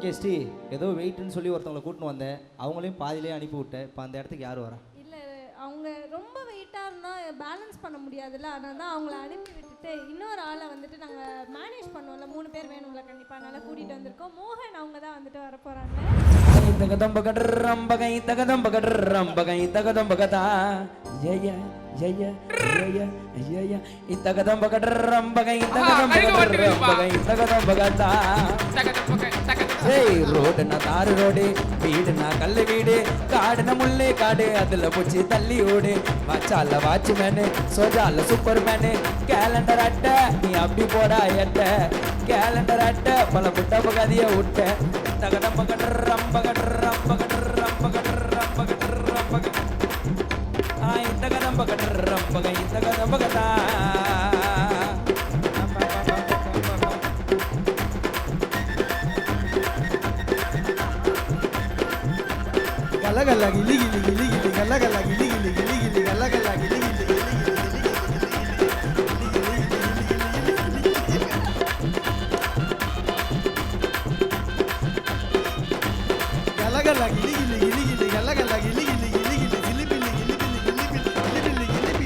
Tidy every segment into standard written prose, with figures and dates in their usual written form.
Okay Sri, ஏதோ வெயிட்னு சொல்லி ஒருத்தவங்களை கூட்டின்னு வந்தேன், அவங்களையும் பாதியிலே அனுப்பி விட்டேன். இப்போ அந்த இடத்துக்கு யார் வரா? இல்லை, அவங்க ரொம்ப வெயிட்டாக இருந்தால் பேலன்ஸ் பண்ண முடியாதுல்ல, அதனால தான் அவங்கள அனுப்பி விட்டுட்டு இன்னொரு ஆளை வந்துட்டு நாங்கள் மேனேஜ் பண்ணுவோம்ல, 3 பேர் வேணும்ல கண்டிப்பாக, அதனால் கூட்டிகிட்டு வந்திருக்கோம். மோகன் அவங்க தான் வந்துட்டு வர போகிறாங்க. ரோடுனா தாரு ரோடு, வீடுனா கல்லு வீடு, காடுன முள்ளே காடு, அதுல பூச்சி தள்ளி ஓடு. வாச்சால வாட்ச்மேனு, சோஜால சூப்பர் மேனு, கேலண்டர் அட்டை நீ அப்படி போடா எட்ட, கேலண்டர் அட்டை பல புட்ட பகதிய விட்ட. தகதம்ப கடர் ரம்ப கடர் ரம்ப கடர் ரம்ப கடர் ரம்ப கடர் ரம்ப கடர் தகதம்ப கடர் ரம்ப கை தகதம்ப கதா. gala gala gili gili gili gili gala gala gili gili gili gili gala gala gili gili gili gala gala gili gili gili gili gala gala gili gili gili gili gili gili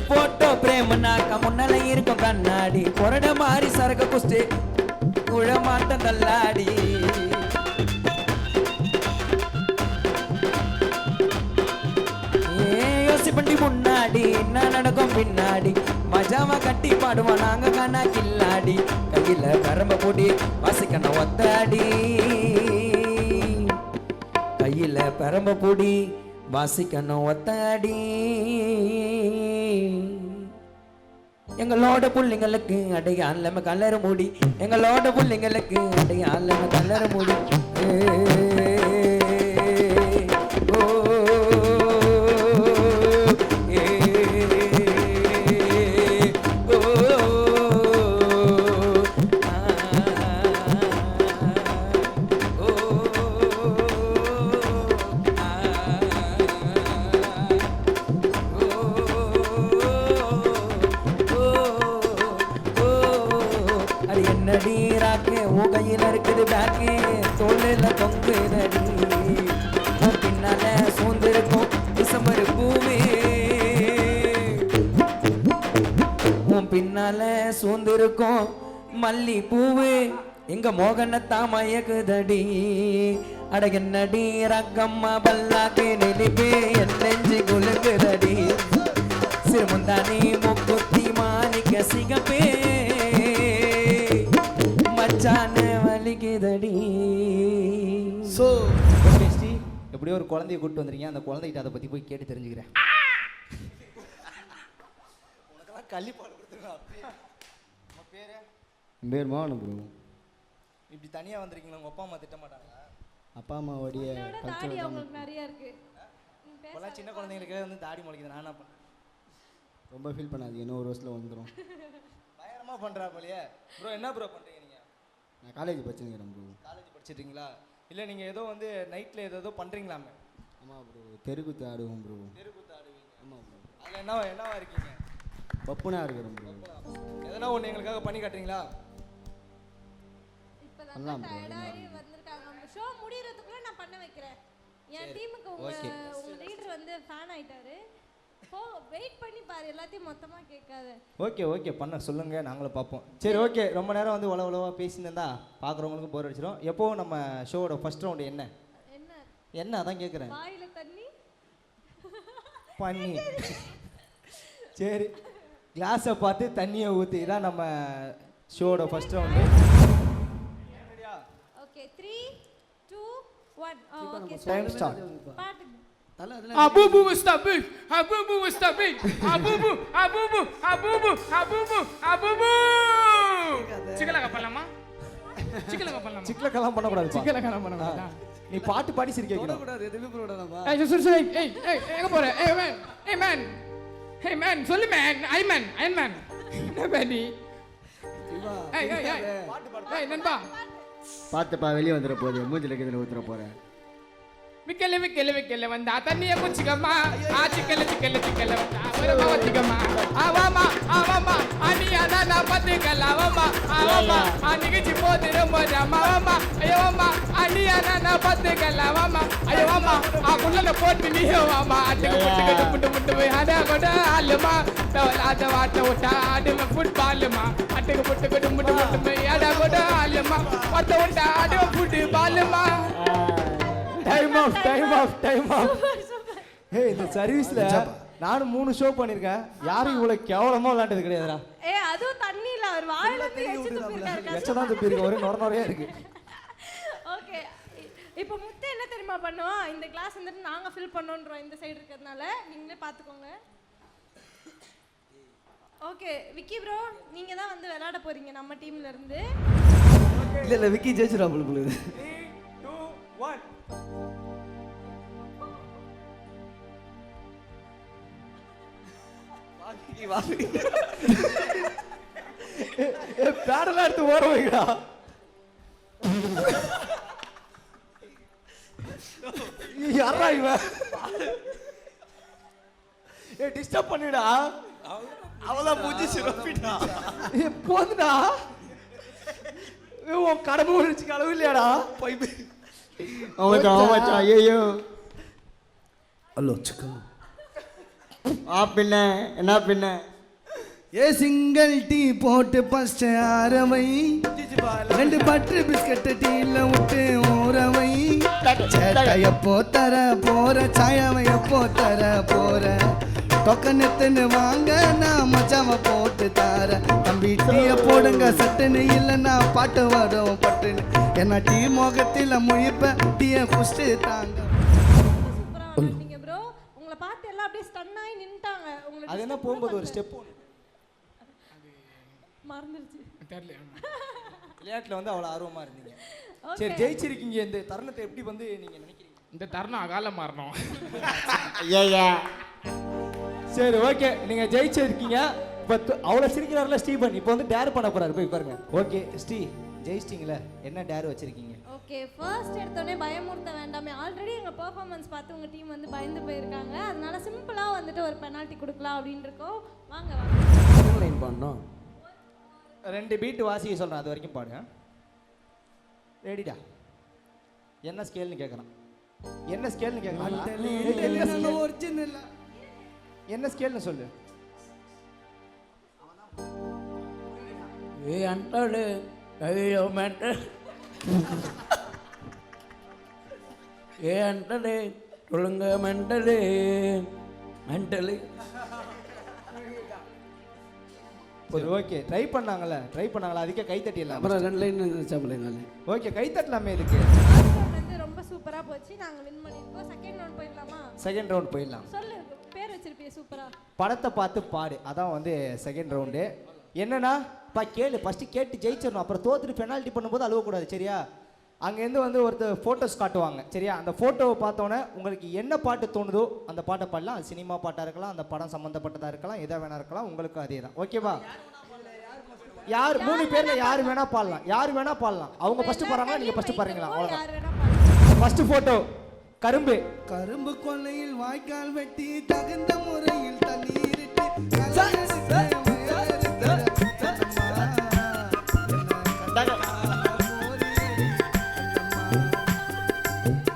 photo பிரேமனாக்க முன்னால இருக்கும் கண்ணாடி, கொரட மாறி சரக்கு குஸ்தி குழமாட்டம் தள்ளாடி. யோசிப்பண்டி முன்னாடி என்ன நடக்கும் பின்னாடி, மஜாவா கட்டி பாடுவோம் நாங்க காணா கில்லாடி. கையில கரம்ப போடி வாசிக்கணும் ஒத்தாடி, கையில பரம்ப பொடி வாசிக்கணும் ஒத்தாடி. எங்களோட புள்ளிங்களுக்கு அடையாளம கலர மூடி, எங்களோட புள்ளிங்களுக்கு அடையாளம கலர மூடி. கையில இருக்குது பேக்கு, தோளில தொங்கு நடி, பின்னால சூழ்ந்திருக்கும் டிசம்பர் பூவே, உன் பின்னால சூழ்ந்திருக்கும் மல்லி பூவு, எங்க மோகனத்தான் மயக்குதடி. அடகன்னடி ரக்கம்மா பல்லாக்கு நெலிப்பே என் நெஞ்சு குலுங்குதடி. சிறுமுந்தானி முக்குத்தி மாணிக்க சிகப்பே மச்சான வலிக்குதடி. ஸோ ஓகே ஸ்ரீ, எப்படியோ ஒரு குழந்தைய கூப்பிட்டு வந்துருக்கீங்க, அந்த குழந்தைகிட்ட அதை பற்றி போய் கேட்டு தெரிஞ்சுக்கிறேன். உனக்கெல்லாம் கள்ளிப்பாடு கொடுத்துருக்கேன். உங்கள் பேர்? என் பேர் மோகன் ப்ரோ. இப்படி தனியாக வந்திருக்கீங்களா? உங்கள் அப்பா அம்மா திட்ட மாட்டாங்களா? அப்பா அம்மாவோடைய தாடி அவங்களுக்கு நிறைய இருக்கு. இப்போல்லாம் சின்ன குழந்தைங்களுக்கு வந்து தாடி முளைக்குது, நான் என்ன பண்ணேன்? ரொம்ப ஃபீல் பண்ணாது, இன்னும் ஒரு வருஷத்தில் வந்துடும். பயங்கரமாக பண்ணுறா போலியே. ப்ரோ என்ன ப்ரோ பண்ணுறீங்க நீங்கள்? நான் காலேஜ் படிச்சுக்கிறேன் ப்ரோ. காலேஜ் படிச்சிட்ருக்கீங்களா? இல்லை நீங்கள் ஏதோ வந்து நைட்டில் ஏதோ பண்ணுறீங்களாமே? ஆமாம் ப்ரோ, தெருக்கூத்து ஆடுவோம் ப்ரோ. தெருக்கூத்து ஆடுவீங்க? ஆமாம் ப்ரோ. அதில் என்னவா இருக்கீங்க? பப்புனா இருக்கிறேன் ப்ரோ. எதனா ஒன்று எங்களுக்காக பண்ணி காட்டுறீங்களா? இப்போதான் டயர்டாகி வந்திருக்காங்க. ஷோ முடியறதுக்குள்ள நான் பண்ண வைக்கிறேன். என் டீமுக்கு உங்க லீடர் வந்து ஃபேன் ஆயிட்டாரு. ஓ வெயிட் பண்ணி பாரு, எல்லாத்தையும் மொத்தமாக கேட்காத. ஓகே ஓகே பண்ண சொல்லுங்க, நாங்களும் பார்ப்போம். சரி ஓகே, ரொம்ப நேரம் வந்து உழவா பேசியிருந்தா பார்க்குறவங்களுக்கும் போர் அடிச்சிடும். எப்போவும் நம்ம ஷோவோட ஃபர்ஸ்ட் ரவுண்டு என்ன என்ன என்ன அதான் கேட்குறேன். வாயில தண்ணி பண்ணி சரி, கிளாஸை பார்த்து தண்ணியை ஊற்றி தான் நம்ம ஷோவோட first round. Okay 3 2 1 okay time start. பாட்டு Abubu mustabik, abubu mustabik, abubu, abubu, abubu, abubu, abubu. Cikala kapalama? Cikala kapalama? சிக்கல கலாம் பண்ணக்கூடாது. Cikala kalam பண்ணக்கூடாதா? நீ பாட்டு பாடி சிரிக்க வைக்கணும். கூடாது, எதுவுமே போடக்கூடாதுப்பா. ஏய் சுசு ஏய் எங்க போற? Hey man, சொல்லு man, I man. என்ன பண்ணி? ஏய் நண்பா. பார்த்துப்பா, வெளியே வந்துட போகுது, மூஞ்சில கிதில் ஊத்துற போகிறேன். விக்கல வந்தா தண்ணிய குச்சிக்கம்மா, சிக்கல வந்தா ஒரு வச்சிக்கம்மா. ஆவாமா அனியா நான் பார்த்துக்கலாம் வாமா ஆமாம்மா நிகழ்ச்சி போது ரொம்ப ஜாமாவாம்மா ஐயோ வாமா அனியா நான் பார்த்துக்கலாம் வாமா ஐயோ வாமா குள்ள போட்டு நீயோ வாமா அட்டுக்கு முட்டுக்கு முட்டு முட்டு போய் ஆட கூட ஆளுமா ஆட்ட வாட்ட விட்டா ஆடுவேன் ஃபுட்பாலுமா அட்டுக்கு முட்டுக்கு முட்டு முட்டு போய் ஆட கூட ஆளுமா வாட்ட விட்டா ஆடுவேன் ஃபுட்பாலுமா. Time of. ஏய் இந்த சர்வீஸ்ல நானும் 3 ஷோ பண்ணிருக்கேன். யாரும் இவ்வளவு கேவலமா விளையாண்டது கிடையாதுடா. அதுவும் தண்ணியில அவர் வாயில இருந்து எச்சு துப்பிருக்காரு. எச்சதான் துப்பிருக்கு, ஒரே நொறையா இருக்கு. ஓகே, இப்போ முத்து என்ன தெரியுமா பண்ணுவோம், இந்த கிளாஸ் வந்துட்டு நாங்க ஃபில் பண்ணோன்றோம் இந்த சைடு இருக்கிறதுனால நீங்களே பாத்துக்கோங்க. ஓகே விக்கி ப்ரோ, நீங்க தான் வந்து விளையாட போறீங்க நம்ம டீம்ல இருந்து. இல்ல விக்கி ஜெயிச்சிரா புள்ள. 3 2 1 பேடெல்லாம் எடுத்து ஓர வைக்கடா. யாரா இவன்? டிஸ்டர்ப் பண்ணிடா. அவதான் பூச்சி சிறப்பிட்டா. போதுடா. உன் கடமை ஒழிச்சு களவு இல்லையாடா? போய் ஆமாச்சா ஐயோ. ஹலோ சிக்கன் பின்ன என்ன பின்ன ஏ சிங்கிள் டீ போட்டு ஃபர்ஸ்ட் ஆரவை 2 பட்டர் பிஸ்கட் டீல விட்டு ஊறவை எப்போ தர போற சாயாவை எப்போ தர போற தொக்கனத்துன்னு வாங்க நான் மச்சாவை போட்டு தார தம்பி டீய போடுங்க சட்டுன்னு இல்லைன்னா பாட்டு வரும் பட்டுன்னு என்ன டீ முகத்தில் முழிப்ப டீய குடிச்சு தாங்க. சூப்பரா வந்தீங்க ப்ரோ. உங்களை பார்த்து எல்லாம் அப்படியே ஸ்டன் ஆகி நின்னுட்டாங்க. உங்களுக்கு அது என்ன போகும்போது ஒரு ஸ்டெப் மறந்துருச்சு. தெரியல. விளையாட்டுல வந்து அவ்வளவு ஆர்வமா இருந்தீங்க. சரி ஜெயிச்சிருக்கீங்க. இந்த தருணத்தை எப்படி வந்து நீங்க நினைக்கிறீங்க? இந்த தருணம் அகால மாறணும். சரி ஓகே, நீங்க ஜெயிச்சிருக்கீங்க. இப்போ அவ்வளோ சிரிக்கிறாருல ஸ்டீபன், இப்போ வந்து டேர் பண்ண போறாரு, போய் பாருங்க. ஓகே ஸ்டீ, ஜெயிச்சிட்டீங்களே, என்ன டேர் வச்சிருக்கீங்க? ஓகே, ஃபர்ஸ்ட் எடுத்தோடனே பயமுறுத்த வேண்டாமே. ஆல்ரெடி எங்கள் பெர்ஃபார்மன்ஸ் பார்த்து உங்கள் டீம் வந்து பயந்து போயிருக்காங்க. அதனால சிம்பிளாக வந்துட்டு ஒரு பெனால்ட்டி கொடுக்கலாம் அப்படின்னு இருக்கோம். வாங்க வாங்க. லைன் பண்ணோம். 2 பீட் வாசிக்க சொல்கிறேன், அது வரைக்கும் பாடுங்க. ரெடிடா? என்ன ஸ்கேல்னு கேட்குறான். என்ன ஸ்கேல்னு கேட்குறான். ஒரிஜினல் என்ன ஸ்கேல்னு சொல்லு. ஏ அண்டாடு ஐயோ மென்டல் ஏ அண்டாடு சொல்லுங்க மென்டலு மென்டலு. சரி ஓகே, ட்ரை பண்ணாங்களா, அதுக்கே கை தட்டிடலாம். அப்புறம் 2 லைன் சாப்பிடல. ஓகே, கை தட்டலாமே இதுக்கு. வந்து ரொம்ப சூப்பராக போச்சு, நாங்கள் வின் பண்ணியிருக்கோம். செகண்ட் ரவுண்ட் போயிடலாமா? செகண்ட் ரவுண்ட் போயிடலாம். சொல்லு, பேர் வச்சிருப்பிய சூப்பரா. படத்தை பார்த்து பாடு, அதான் வந்து செகண்ட் ரவுண்டு. என்னன்னா கேளு, ஃபஸ்ட்டு கேட்டு ஜெயிச்சிடணும். அப்புறம் தோத்துட்டு பெனால்ட்டி பண்ணும்போது அழுவக்கூடாது, சரியா? அங்கேருந்து வந்து ஒருத்தர் ஃபோட்டோஸ் காட்டுவாங்க, சரியா? அந்த ஃபோட்டோவை பார்த்தோன்னே உங்களுக்கு என்ன பாட்டு தோணுதோ அந்த பாட்டை பாடலாம். அது சினிமா பாட்டாக இருக்கலாம், அந்த படம் சம்மந்தப்பட்டதாக இருக்கலாம், எதாக வேணா இருக்கலாம். உங்களுக்கு அதே தான், ஓகேவா? யார் 3 பேரில் யார் வேணா பாடலாம். அவங்க ஃபஸ்ட்டு பாடுறாங்களா, நீங்கள் ஃபஸ்ட்டு பாடுறீங்களா? அவ்வளோதான். ஃபஸ்ட்டு ஃபோட்டோ கரும்பு. கரும்பு கொல்லையில் வாய்க்கால் வெட்டி தகுந்த முறையில் தண்ணீரிட்டு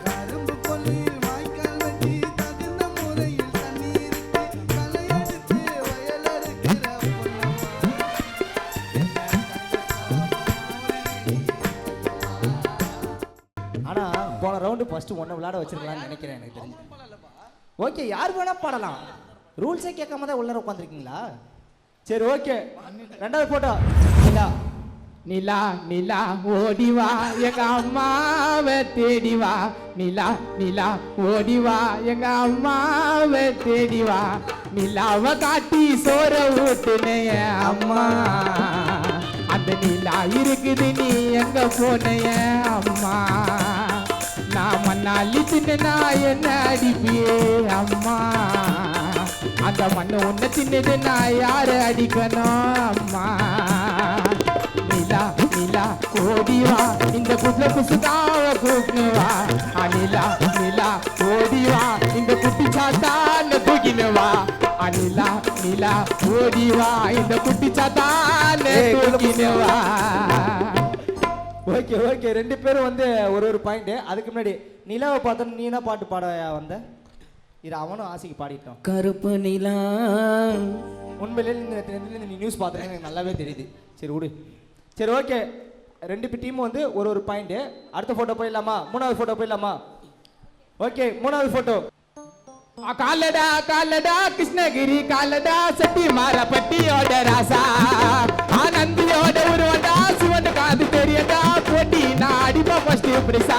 கரும்பு கொல்லையில் வாய்க்கால் வெட்டி தகுந்த முறையில் தண்ணீரிட்டு களையெடுத்து வயலறுக்கிற ஆனா போன ரவுண்டு ஃபர்ஸ்ட் ஒன்று விளையாட வச்சிருக்கலாம்னு நினைக்கிறேன், எனக்கு தெரிஞ்சு. ஓகே, யார் வேணா பாடலாம், ரூல்ஸே கேட்காம தான் உள்ளே உட்காந்துருக்கீங்களா? சரி ஓகே, 2வது போட்டோ. நிலா. நிலா நிலா ஓடிவா எங்க அம்மாவை தேடிவா. நிலா நிலா ஓடிவா எங்க அம்மாவை தேடிவா. நிலாவை காட்டி சோற ஊட்டுனைய அம்மா. அந்த நிலா இருக்குது நீ எங்க போனைய அம்மா. நான் மண்ணாலி தின்னா என்ன அடிப்பியே அம்மா. அந்த மண்ணு உன்னை தின்னது நான் யாரு அடிக்கணும் அம்மா. நிலா நிலா ஓடிவா இந்த புதுல புசுதாவ கூப்பினுவா. நிலா நிலா ஓடிவா இந்த குட்டி சாத்தான தூக்கினுவா. நிலா நிலா நிலா ஓடி வா இந்த குட்டி சாத்தானே தூக்கினு வா. ஓகே ஓகே, ரெண்டு பேரும் வந்து ஒரு பாயிண்ட். அதுக்கு முன்னாடி நிலாவை பார்த்தோன்னு நீ என்ன பாட்டு பாட வந்த? இது அவனும் ஆசைக்கு பாடிட்டோம். கருப்பு நிலா. உண்மையிலே நீ நியூஸ் பார்த்தேன் எனக்கு நல்லாவே தெரியுது. சரி விடு. சரி ஓகே, ரெண்டு டீமும் வந்து ஒரு பாயிண்ட். அடுத்த ஃபோட்டோ போயிடலாமா? மூணாவது ஃபோட்டோ போயிடலாமா? ஓகே, மூணாவது ஃபோட்டோ. காலடா காலடா கிருஷ்ணகிரி காலடா சட்டி மாரப்பட்டியோட ராசா ஆனந்தியோட உருவண்டா சிவன் காது தெரியடா போட்டி நான் அடிப்பா ஃபர்ஸ்ட் பிரிசா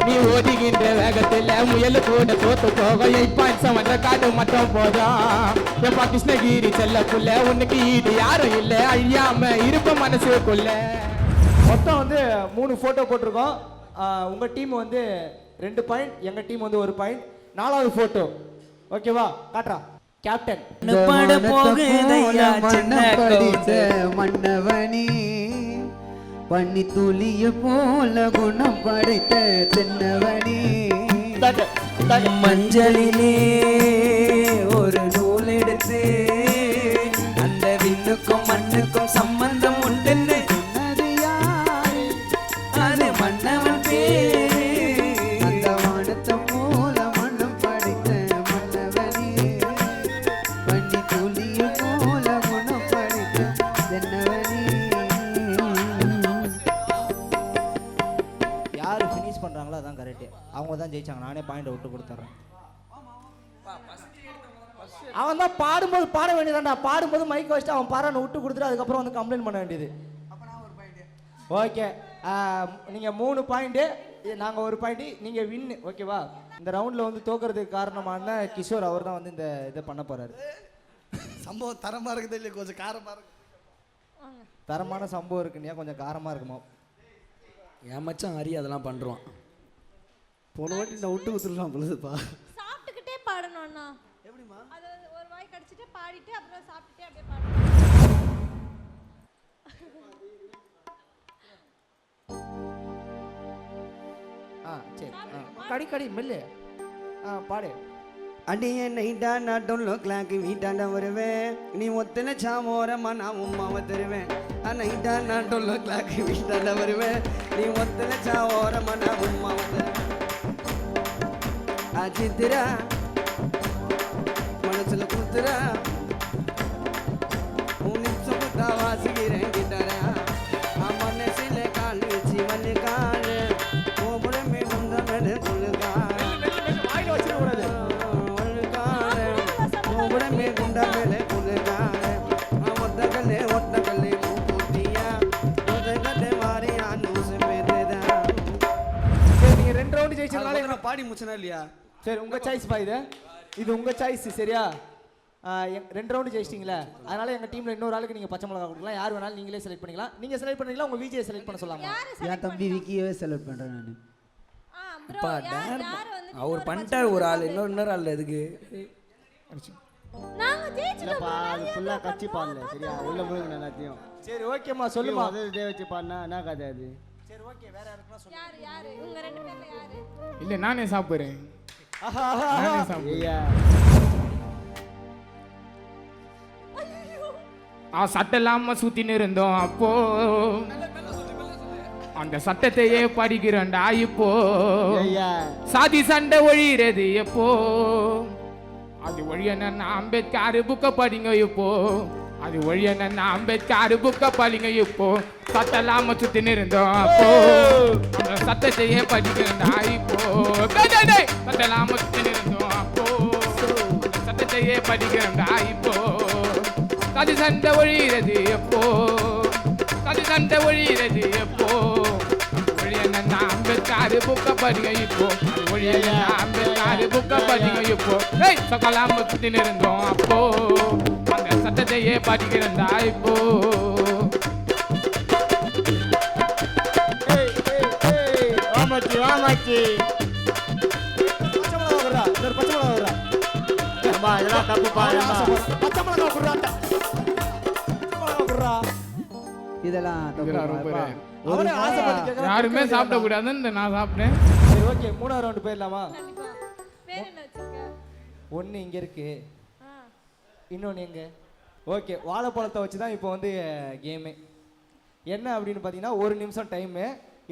நீ ஓடுகின்ற வேகத்துல முயல் கூட தோத்து போக 8.7 காடு மட்டும் போதும் எப்பா கிருஷ்ணகிரி செல்ல புள்ள உனக்கு ஈடு யாரும் இல்ல அழியாம இருப்ப மனசுக்குள்ள. மொத்தம் வந்து 3 ஃபோட்டோ போட்டிருக்கோம். உங்கள் டீம் வந்து 2 பாயிண்ட், எங்கள் டீம் வந்து 1 பாயிண்ட். நாலாவது ஃபோட்டோ ஓகேவா? காட்டுறா கேப்டன். பட போகுதையா சின்ன படித்த மன்னவனி பண்ணி துளிய போல குணம் படைத்த தென்னவனி மஞ்சளிலே ஒரு நூல் எடுத்து அந்த விண்ணுக்கும் மண்ணுக்கும் சம்பந்தம் உண்டுன்னு அது யாரு? அது மன்னவன் பேரு. அந்த வானத்தை போல மனம் படைத்த மன்னவனி பண்ணி துளிய போல குணம் படைத்த தென்னவனி. யார் ஃபினிஷ் பண்ணுறாங்களோ அதான் கரெக்டு, அவங்க தான் ஜெயிச்சாங்க. நானே பாயிண்டை விட்டு கொடுத்துட்றேன். அவன் தான் பாடும்போது பாட வேண்டியதான்டா. பாடும்போது மைக் வச்சுட்டு அவன் பாரான்னு விட்டு கொடுத்துட்டு அதுக்கப்புறம் வந்து கம்ப்ளைண்ட் பண்ண வேண்டியது. ஓகே, நீங்கள் 3 பாயிண்ட்டு, நாங்கள் 1 பாயிண்ட்டு, நீங்கள் வின்னு. ஓகேவா? இந்த ரவுண்டில் வந்து தோக்கிறதுக்கு காரணமான கிஷோர் அவர் தான் வந்து இந்த இதை பண்ண போகிறாரு. சம்பவம் தரமா இருக்குது இல்லையா? கொஞ்சம் காரமா இருக்கு. தரமான சம்பவம் இருக்குன்னியா, கொஞ்சம் காரமாக இருக்குமா? என் மச்சான் ஹரி அதெல்லாம் பண்ணுறான். போன வாட்டி நான் விட்டு கொடுத்துருலாம் பொழுதுப்பா. சாப்பிட்டுக்கிட்டே பாடணும்ண்ணா. எப்படிமா? அது ஒரு வாய் கடிச்சிட்டு பாடிட்டு அப்புறம் சாப்பிட்டுட்டே அப்படியே பாடணும். சரி, கடி கடி மெல்லு. பாடு. அடியே நைட்டா நாட்டோல்ல கிளாக்கு வீட்டாண்ட வருவேன், நீ ஒத்தனை சாமோரமா நான் உமாவை தருவேன். நைட்டா நாட்டோல்ல கிளாக்கு வீட்டாண்ட வருவேன், நீ ஒத்தனை சாமோரமா நான் உமாவை தருவேன். சித்திரா மனசுல குத்துறா உன் நிமிஷம் வாசிக்கிறேன் கிட்டாரா மனசில கால் வச்சு வந்து காலு கோபுரமே கொண்டவனு கொள்ளுகான் கோபுரமே கொண்டவனு கொள்ளுகான் ஒத்தகல்லே ஒத்தகல்லே மூட்டியா ஒத்தகல்லே மாறியான் பேருதான். சரி, நீங்கள் 2 ரவுண்டு ஜெயிச்சதுனால நான் பாடி முடிச்சனா இல்லையா? சரி, உங்கள் சாய்ஸ் பா. இது உங்கள் சாய்ஸ். சரியா? 2 ரவுண்டு ஜெயிச்சிட்டிங்களே, அதனால எங்கள் டீமில் இன்னொரு ஆளுக்கு நீங்கள் பச்சை மிளகா கொடுக்கலாம். யார் வேணாலும் நீங்களே செலக்ட் பண்ணிக்கலாம். நீங்கள் செலக்ட் பண்ணிக்கலாம், உங்கள் விஜயை செலக்ட் பண்ண சொல்லாமா? என் தம்பி விக்கியவே செலக்ட் பண்ணுறேன் நான். அப்பா அவர் பண்ணிட்டார் ஒரு ஆள், இன்னொரு ஆள் எதுக்கு? நாங்க ஜெயிச்சிட்டோம். இல்லப்பா, அது ஃபுல்லா கட்சி பாடல. சரியா? உள்ள முழுங்க எல்லாத்தையும். சரி ஓகேம்மா, சொல்லுமா. அதே வச்சு பாடினா என்ன கதை அது? சரி ஓகே, வேற யாருக்குன்னா சொல்லு. யாரு உங்க 2 பேர்ல யாரு? இல்ல நானே சாப்பிடுறேன். ஆஹா நானே சாப்பிடுறேன். ஐயா சட்டை இல்லாம சுத்தின்னு இருந்தோம் அப்போ அந்த சட்டத்தையே படிக்கிறோம்டா இப்போ. ஐயா சாதி சண்டை ஒழிகிறது எப்போ? அது ஒழியன அம்பேத்கர் புக்க படிங்க இப்போ. அது ஒழியன அம்பேத்கர் புக்க படிங்க இப்போ. சட்டை இல்லாம சுத்தின்னு இருந்தோம் அப்போ அந்த சட்டத்தையே படிக்கிறோம்டா இப்போ. சட்டை இல்லாம சுத்தின்னு இருந்தோம் அப்போ சட்டத்தையே படிக்கிறோம்டா இப்போ. சாதி சண்டை ஒழிகிறது எப்போ? சாதி சண்டை ஒழிகிறது எப்போ? ஒழியன அம்பேத்கர் புக்க படிங்க இப்போ. அது ஒழியன அம்பேத்கர் புக்க படிங்க இப்போ. சகலாம சுத்தின்னு இருந்தோம் அப்போ அந்த சட்டத்தையே படிக்கிறோம்டா இப்போ. ஆமாச்சி ஆமாச்சி. பச்சை மிளகா விடுறா, இன்னொரு பச்சை மிளகா விடுறா. அம்மா இதெல்லாம் தப்புப்பா. பச்சை மிளகா விடுறான்டா. பச்சை மிளகா விடுறா. இதெல்லாம் இதெல்லாம் ரொம்ப தப்புப்பா. அவனே ஆசைப்பட்டு கேட்கறான். யாருமே சாப்பிட கூடாதுன்னு நான் சாப்பிட்டேன். சரி ஓகே, 3ஆவது ரவுண்டு போயிடலாமா? கண்டிப்பா. பேர் என்ன வச்சிருக்க? 1 இங்க இருக்கு, இன்னொன்று எங்க ஓகே வாழைப்பழத்தை வச்சு தான் இப்போ வந்து கேமு என்ன அப்படின்னு பார்த்தீங்கன்னா 1 நிமிஷம் டைமு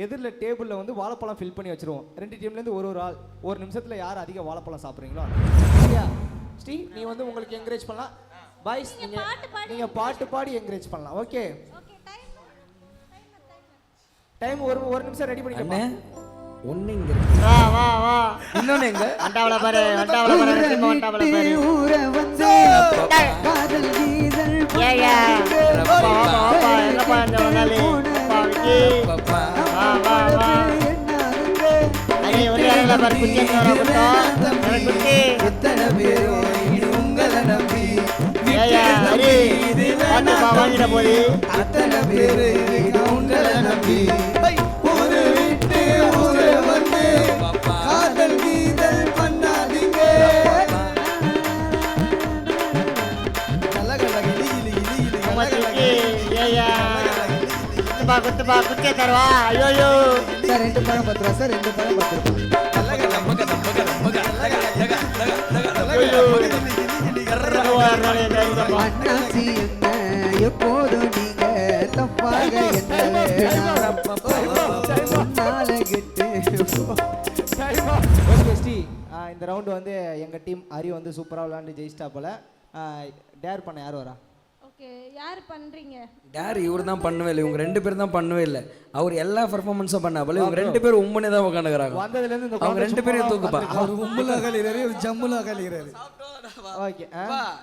எதிரில் டேபிளில் வந்து வாழைப்பழம் ஃபில் பண்ணி வச்சுருவோம் 2 டீம்லேருந்து ஒரு ஆள் 1 நிமிஷத்தில் யார் அதிக வாழைப்பழம் சாப்பிட்றீங்களோ சரியா ஸ்ரீ நீ வந்து உங்களுக்கு என்கரேஜ் பண்ணலாம் பாய்ஸ் நீங்கள் பாட்டு பாடி என்கரேஜ் பண்ணலாம் ஓகே டைம் ஒரு நிமிஷம் ரெடி பண்ணிக்கோங்க ஒண்ணு இங்க இருக்கு வா வா வா இன்னொன்னு எங்க அண்டாவள பாரு அண்டாவள பாரு அண்டாவள பாரு ஏயா அப்பா அப்பா என்னப்பா இந்த வந்தாலே அப்பா விக்கி பாப்பா வா வா வா அடே ஒரே அடல பாரு குச்சி வர குட்டோ குச்சி எத்தனை பேரோ உங்களை நம்பி ஏயா அரி பாட்டு வாங்கிட போடி அத்தனை பேரு உங்களை நம்பி ஒரு விட்டு ஊரு வந்து காதல் கீதல் பண்ணாதீங்க அம்மாச்சி ஏயா குத்துப்பா குச்சே தருவா ஐயோ சார் 2 பழம் 10 ரூபா சார் 2 பழம் 10 ரூபா அண்ணாச்சி என்ன எப்போதும் நீங்க தப்பாக என்ன ஓகே ஸ்ரீ இந்த ரவுண்டு வந்து எங்கள் டீம் ஹரி வந்து சூப்பராக விளையாண்டு ஜெயிச்சிட்டா போல டேர் பண்ண யார் வரா ஓகே யார் பண்றீங்க யார் இவர் தான் பண்ணவே இல்லை இவங்க 2 பேரும் தான் பண்ணவே இல்லை அவர் எல்லா பர்ஃபார்மன்ஸும் பண்ணா போல இவங்க 2 பேரும் உம்மனே தான் உட்காந்துக்கிறாங்க வந்ததுலேருந்து இந்த அவங்க 2 பேரையும் தூக்குப்பா அவர் உம்முலா கழிறாரு ஜம்முலா கழிறாரு ஓகே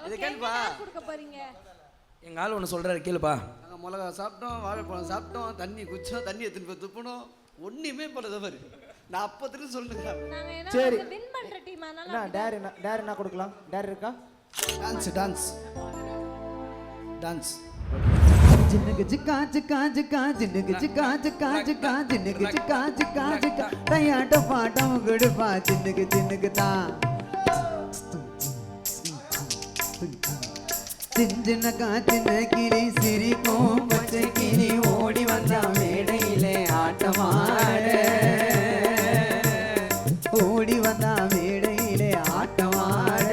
இதை கேளுப்பா யார் கொடுக்க போறீங்க எங்க ஆள் ஒன்று சொல்றாரு கேளுப்பா நாங்கள் மிளகா சாப்பிட்டோம் வாழைப்பழம் சாப்பிட்டோம் தண்ணி குச்சோம் தண்ணி எடுத்துன்னு போய் துப்பணும் ஒன்றுமே பண்ணதை பாரு நான் அப்போதுன்னு சொல்லுங்க நாங்க என்ன சரி. வின் பண்ற டீம் அதனால என்ன டேர் என்ன கொடுக்கலாம் டேர் இருக்கா டான்ஸ் டான்ஸ் டான்ஸ் जिन्नग जिका जिका जिका जिन्नग जिका जिका जिका जिन्नग जिका जिका जिका तया टपा डमगड़ पा जिन्नग जिन्नग ता जिन्नगा जिन्नगिरी सिरी को बच्चे किनी ओडी वंदा मेडैले आटमाड ओडी वंदा मेडैले आटमाड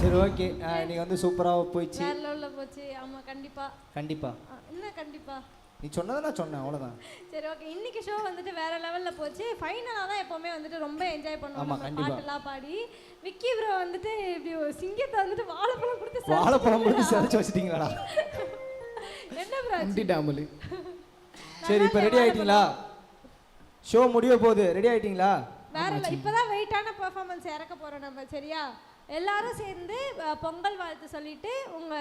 சரி ஓகே நீங்கள் வந்து சூப்பராக போயிடுச்சு வேற லெவல்ல போச்சு ஆமா கண்டிப்பா கண்டிப்பா என்ன கண்டிப்பா நீ சொன்னதை நான் சொன்னேன் அவ்வளோதான் சரி ஓகே இன்னைக்கு ஷோ வந்துட்டு வேற லெவல்ல போச்சு ஃபைனலா தான் எப்பவுமே வந்துட்டு ரொம்ப என்ஜாய் பண்ணுவோம் ஆமா, நம்ம கண்டிப்பா. பாட்டெல்லாம் பாடி விக்கி ப்ரோ வந்துட்டு இப்படி ஒரு சிங்கத்தை வந்துட்டு வாழைப்பழம் கொடுத்து சிரிச்சு வாழைப்பழம் கொடுத்து சிதைச்சு வச்சிட்டீங்களாடா என்ன ப்ரோ டாமலி சரி இப்போ ரெடி ஆயிட்டீங்களா ஷோ முடிய போகுது ரெடி ஆயிட்டீங்களா வேற இல்ல இப்பதான் வெயிட்டான பெர்ஃபார்மன்ஸ் இறக்க போறோம் நம்ம சரியா எல்லாரும் சேர்ந்து பொங்கல் வாழ்த்து சொல்லிட்டு உங்க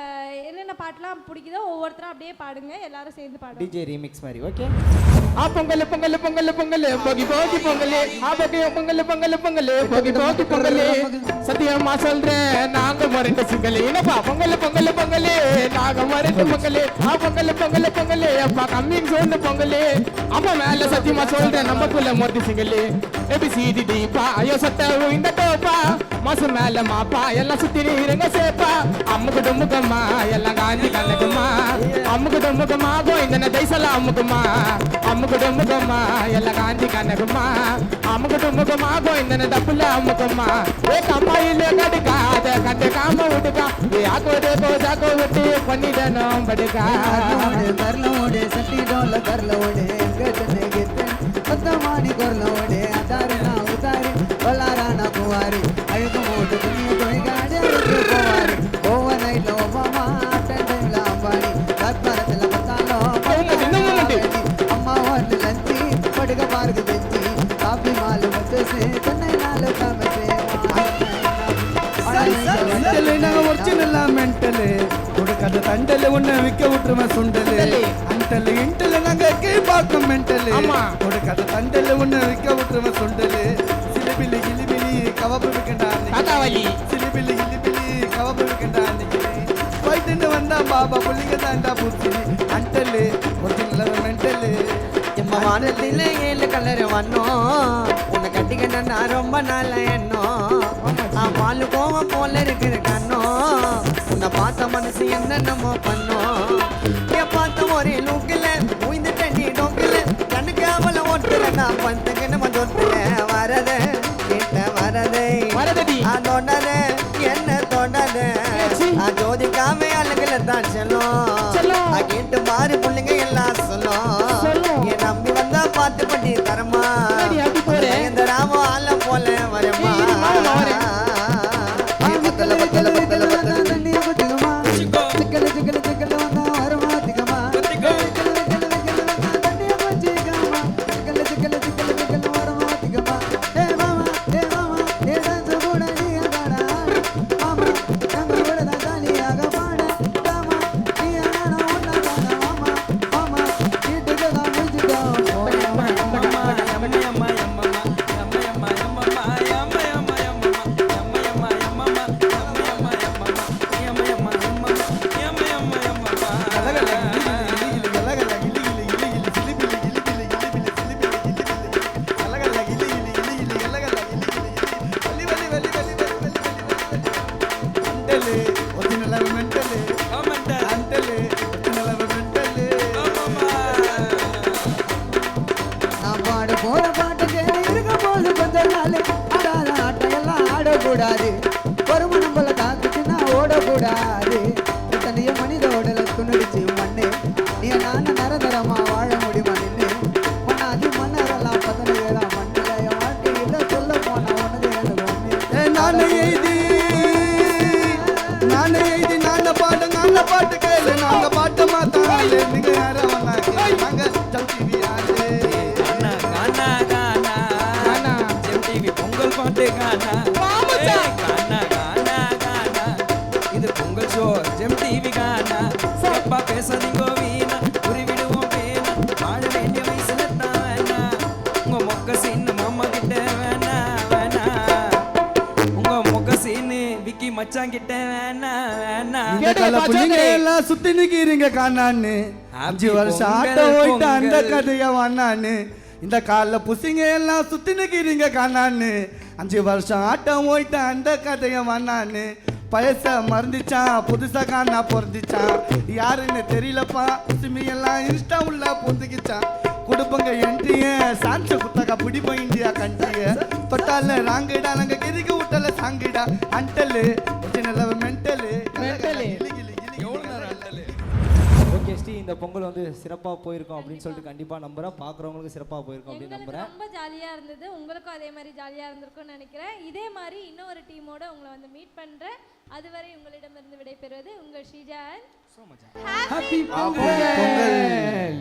என்னென்ன பாட்டுலாம் பிடிக்குதோ ஒவ்வொருத்தரும் அப்படியே பாடுங்க எல்லாரும் சேர்ந்து பாடுங்க டிஜே ரீமிக்ஸ் மாதிரி ஓகே பொங்கல் பொங்கல் பொங்கல் பொங்கல் போகி போகி பொங்கல் பொங்கல் பொங்கல் பொங்கல் போகி போகி பொங்கல் சத்தியமா சொல்றேன் நாங்க மறைந்த சிங்கல் என்னப்பா பொங்கல் பொங்கல் பொங்கல் நாங்க மறைந்த பொங்கல் பொங்கல் பொங்கல் பொங்கல் அப்பா கம்மிங் சொன்ன பொங்கல் அம்மா மேல சத்தியமா சொல்றேன் நமக்குள்ள மொரட்டி சிங்கல் ஏபிசிடி டிப்பா ஐயோ சத்த இந்த டோப்பா மாசம் மேல மாப்பா எல்லாம் சுத்தி இருங்க சேப்பா அம்முக்கு டும்முக்கம்மா எல்லாம் காஞ்சி கண்ணுக்குமா அம்முக்கு டும்முக்கம்மா கோயிந்தன தைசலா அம்முக்குமா அம்முக்கு டும்முக்கம்மா எல்லாம் காஞ்சி கண்ணுக்குமா அம்முக்கு டும்முக்கம்மா கோயிந்தன தப்புல அம்முக்குமா ஏ கம்மாயில கடுக்காத கண்டு காம விட்டுக்கா ஏ ஆக்கோடு கோஜாக்கோ விட்டு பண்ணிடணும் படுக்கா करलोडे सटी डोल करलोडे गजने गिते पत्तमानी करलोडे अतारे ना उतारे बलारा ना कुवारी अयुक मोट दुनिया कोई गाड़े कुवारी ओवर नाइट लो मामा अटेंड लांबानी रत्नरत लमतालो अम्मा वन लंची पड़ग पार्क बेंची काफी माल मत से कन्ने नाल काम से மென்டலு நாங்கள் ஒரிஜினலா மென்டலு கொடுக்காத தண்டலு உன்னை விற்க விட்டுருமா சுண்டலு அண்டலு இண்டலு நாங்கள் கீழ்பாக்கம் மென்டலு கொடுக்காத தண்டலு உன்னை விற்க விட்டுருமா சுண்டலு சிலிபிலி கிளிபிலி கவப்பு விற்கண்டா சிலிபிலி கிளிபிலி கவப்பு விற்கண்டா போயிட்டு வந்தா பாபா புள்ளிங்க தாண்டா பூச்சி அண்டலு ஒரிஜினலா மென்டலு எம்ம வானத்திலே 7 கலர் வண்ணோம் உன்னை கட்டிக்கிட்ட நான் ரொம்ப நாள் எண்ணம் பாலு கோவம் போல இருக்கிற கண்ணோம் உன்னை பார்த்த மனசு என்னென்னமோ பண்ணோம் என் பார்த்த ஒரே லூக்கில் உயிந்து தண்ணி டோக்கில் கண்ணுக்கு அவளை ஓட்டுல நான் பந்துக்கு நம்ம தொட்டுல வரது கிட்ட வரது வரதடி தொண்டது என்ன தொண்டது நான் ஜோதிக்காம அழகுல தான் செல்லும் கேட்டு மாறி பிள்ளைங்க எல்லாம் சொல்லும் என் நம்பி வந்தா பாத்து பண்ணி தரமா இந்த ராம ஆள போல வரமா பத்தல பத்தல பத்தல பத்தல தண்ணியை குத்திக்குமா சிக்கல சிக்கல சிக்கல வந்தா வருமா திகமா தண்ணியை குத்திக்குமா சிக்கல சிக்கல சிக்கல சிக்கல வருமா திகமா ஏ மாமா ஏ டான்ஸ் கூட நீ ஆடா மாமா நம்ம கூட தான் ஜாலியாக பாட மாமா நீ ஆனா ஒண்ணா தான மாமா மாமா வீட்டுக்கு தான் முடிஞ்சிட்டோம் நான் பாட போற பாட்டு கேட்டு இருக்க போது கொஞ்ச நாள் ஆடாத ஆட்டையெல்லாம் ஆடக்கூடாது பொறுமை நம்மள காத்துச்சுன்னா ஓடக்கூடாது தனிய மனித உடல துணிச்சு மண்ணு நீ நானும் நிரந்தரமா வாழ முடியுமா நின்று மண்ணாதி மன்னரெல்லாம் 17 மண்ணில என் வாழ்க்கையில சொல்ல போனா ஒன்னது எனக்கு ஒண்ணு நானே எழுதி நான பாட்டு கேளு நாங்க பாட்டு மாத்தாலே நீங்க யார வந்தாங்க நாங்க ஜல்தி யாரு பொங்கல் பாட்டு கானா கானா கானா கானா இது பொங்கல் ஷோ ஜெம் டிவி கானா சிறப்பா பேசாதீங்க வீணா உருவிடுவோம் பேனா வாழ வேண்டிய வயசுல தான் வேணா உங்க மொக்க சீன்னு மாமா கிட்ட வேணா வேணா உங்க மொக்க சீன்னு விக்கி மச்சான் கிட்ட வேணா வேணா இந்த கால புள்ளிங்க எல்லாம் சுத்தி நிக்கிறீங்க காணான்னு 5 வருஷம் ஆட்ட போயிட்டு அந்த கதைய வானான்னு இந்த கால புசிங்க எல்லாம் சுத்தி நிக்கிறீங்க காணான்னு 5 வருஷம் ஆட்டம் போயிட்டு அந்த கதைய வானான்னு பழச மறந்துச்சான் புதுசா காணா பொறந்துச்சான் யாருன்னு தெரியலப்பா சிமி எல்லாம் இன்ஸ்டா உள்ள பொந்துக்கிச்சான் குடும்பங்க என்ட்ரிய சான்ஸ் குத்தக பிடிப்போம் இந்தியா கண்ட்ரிய தொட்டால ராங்கிடா நாங்க கிரிக்கு விட்டல சாங்கிடா அண்டலு ஒரிஜினல் மென்டலு ஓகே ஸ்ரீ, இந்த பொங்கல் வந்து சிறப்பாக போயிருக்கோம் அப்படின்னு சொல்லிட்டு கண்டிப்பாக நம்புகிறேன். பார்க்குறவங்களுக்கு சிறப்பாக போயிருக்கோம் அப்படின்னு எங்களுக்கு நம்புகிறேன். ரொம்ப ஜாலியாக இருந்தது, உங்களுக்கும் அதே மாதிரி ஜாலியாக இருந்திருக்கும்னு நினைக்கிறேன். இதே மாதிரி இன்னொரு டீமோட உங்களை வந்து மீட் பண்ணுறேன். அதுவரை உங்களிடமிருந்து விடைபெறுவது உங்கள் ஷீஜா. ஹாப்பி பொங்கல்.